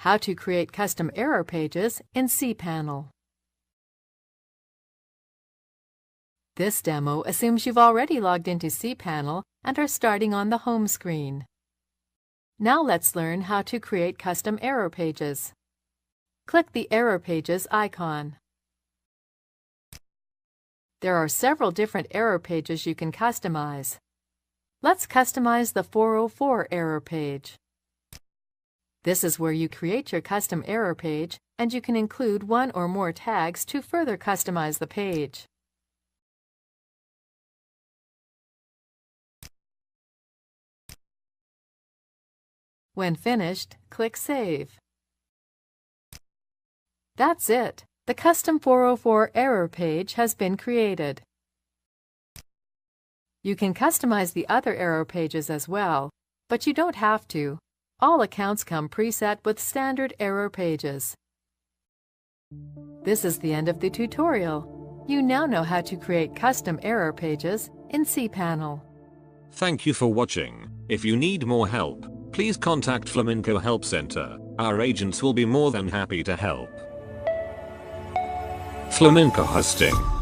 How to create custom error pages in cPanel. This demo assumes you've already logged into cPanel and are starting on the home screen. Now let's learn how to create custom error pages. Click the Error Pages icon. There are several different error pages you can customize. Let's customize the 404 error page. This is where you create your custom error page, and you can include one or more tags to further customize the page. When finished, click Save. That's it. The custom 404 error page has been created. You can customize the other error pages as well, but you don't have to. All accounts come preset with standard error pages. This is the end of the tutorial. You now know how to create custom error pages in cPanel. Thank you for watching. If you need more help, please contact Flaminqo Help Center. Our agents will be more than happy to help. Flaminqo Hosting.